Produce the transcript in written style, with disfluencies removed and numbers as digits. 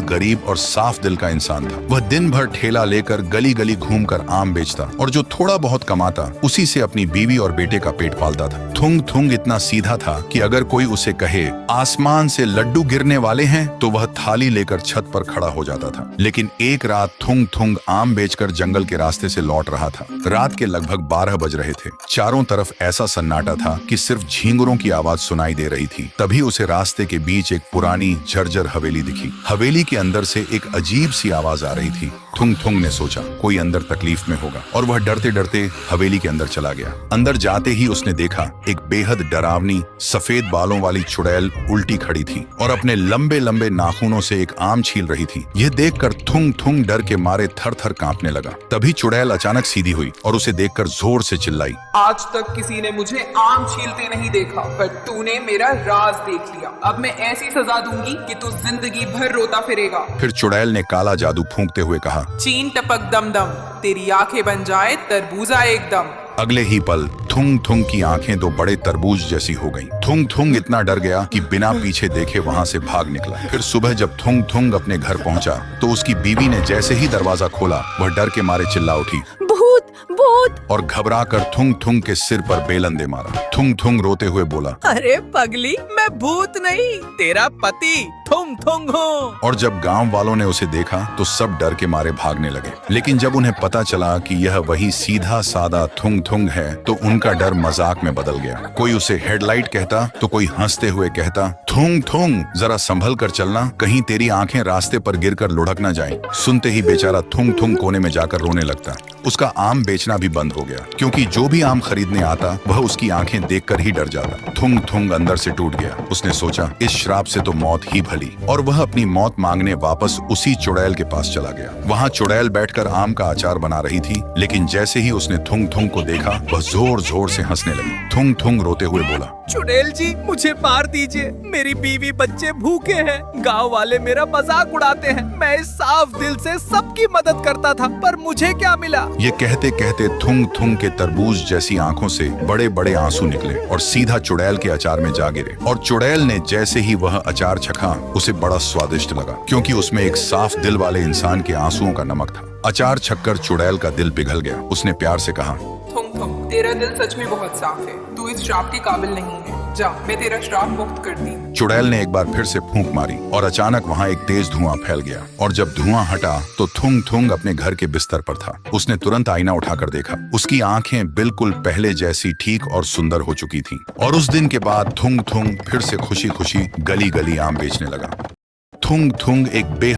गरीब और साफ दिल का इंसान था। वह दिन भर ठेला लेकर गली गली घूमकर आम बेचता और जो थोड़ा बहुत कमाता उसी से अपनी बीवी और बेटे का पेट पालता था। थुंग थुंग इतना सीधा था कि अगर कोई उसे कहे आसमान से लड्डू गिरने वाले हैं तो वह थाली लेकर छत पर खड़ा हो जाता था। लेकिन एक रात थुंग थुंग आम बेचकर जंगल के रास्ते से लौट रहा था। रात के लगभग 12 बज रहे थे। चारों तरफ ऐसा सन्नाटा था कि सिर्फ झींगुरों की आवाज सुनाई दे रही थी। तभी उसे रास्ते के बीच एक पुरानी जर्जर हवेली दिखी। हवेली के अंदर से एक अजीब सी आवाज आ रही थी। थुंग थुंग ने सोचा कोई अंदर तकलीफ में होगा और वह डरते डरते हवेली के अंदर चला गया। अंदर जाते ही उसने देखा एक बेहद डरावनी सफेद बालों वाली चुड़ैल उल्टी खड़ी थी और अपने लंबे लंबे नाखूनों से एक आम छील रही थी। यह देखकर थुंग थुंग डर के मारे थर थर कांपने लगा। तभी चुड़ैल अचानक सीधी हुई और उसे देखकर जोर से चिल्लाई, आज तक किसी ने मुझे आम छीलते नहीं देखा, पर तूने मेरा राज देख लिया। अब मैं ऐसी सजा दूंगी कि तू जिंदगी भर रोता फिरेगा। फिर चुड़ैल ने काला जादू फूंकते हुए कहा, चीन टपक दम दम, तेरी आंखें बन जाए तरबूजा एकदम। अगले ही पल थुंग थुंग की आंखें दो बड़े तरबूज जैसी हो गईं। थुंग थुंग इतना डर गया कि बिना पीछे देखे वहां से भाग निकला। फिर सुबह जब थुंग थुंग अपने घर पहुंचा तो उसकी बीवी ने जैसे ही दरवाजा खोला वह डर के मारे चिल्ला उठी, भूत भूत, और घबरा कर थुंग थुंग के सिर पर बेलन दे मारा। थुंग थुंग रोते हुए बोला, अरे पगली, मैं भूत नहीं, तेरा पति थुंग थुंग हूँ। और जब गांव वालों ने उसे देखा तो सब डर के मारे भागने लगे। लेकिन जब उन्हें पता चला कि यह वही सीधा साधा थुंग थुंग है तो उनका डर मजाक में बदल गया। कोई उसे हेडलाइट कहता तो कोई हंसते हुए कहता, थुंग थुंग जरा संभल कर चलना, कहीं तेरी आंखें रास्ते पर गिरकर लुढ़क ना जाएं। सुनते ही बेचारा थुंग थुंग कोने में जाकर रोने लगता। उसका आम बेचना भी बंद हो गया क्योंकि जो भी आम खरीदने आता वह उसकी आंखें देखकर ही डर जाता। थुंग थुंग अंदर से टूट गया। उसने सोचा इस श्राप से तो मौत ही भली, और वह अपनी मौत मांगने वापस उसी चुड़ैल के पास चला गया। वहाँ चुड़ैल बैठकर आम का अचार बना रही थी। लेकिन जैसे ही उसने थुंग थुंग को देखा वह जोर जोर से हंसने लगी। थुंग थुंग रोते हुए बोला, चुड़ैल जी, मुझे मार दीजिए, मेरी बीवी बच्चे भूखे हैं, गांव वाले मेरा मजाक उड़ाते हैं। मैं इस साफ दिल से सबकी मदद करता था, पर मुझे क्या मिला। ये कहते कहते थुंग थुंग के तरबूज जैसी आंखों से बड़े बड़े आंसू निकले और सीधा चुड़ैल के अचार में जा गिरे। और चुड़ैल ने जैसे ही वह अचार चखा उसे बड़ा स्वादिष्ट लगा क्योंकि उसमें एक साफ दिल वाले इंसान के आंसुओं का नमक था। अचार छककर चुड़ैल का दिल पिघल गया। उसने प्यार से कहा, थुंग थुंग, तेरा दिल सच में बहुत साफ है, तू इस श्राप के काबिल नहीं है। जा, मैं तेरा श्राप मुक्त कर दी। चुड़ैल ने एक बार फिर से फूंक मारी और अचानक वहाँ एक तेज धुआं फैल गया। और जब धुआं हटा तो थुंग थुंग अपने घर के बिस्तर पर था। उसने तुरंत आईना उठाकर देखा। उसकी आंखें बिल्कुल पहले जैसी ठीक और सुंदर हो चुकी थीं। और उस दिन के बाद थुंग थुंग फिर से खुशी खुशी गली गली आम बेचने लगा। थुंग थुंग एक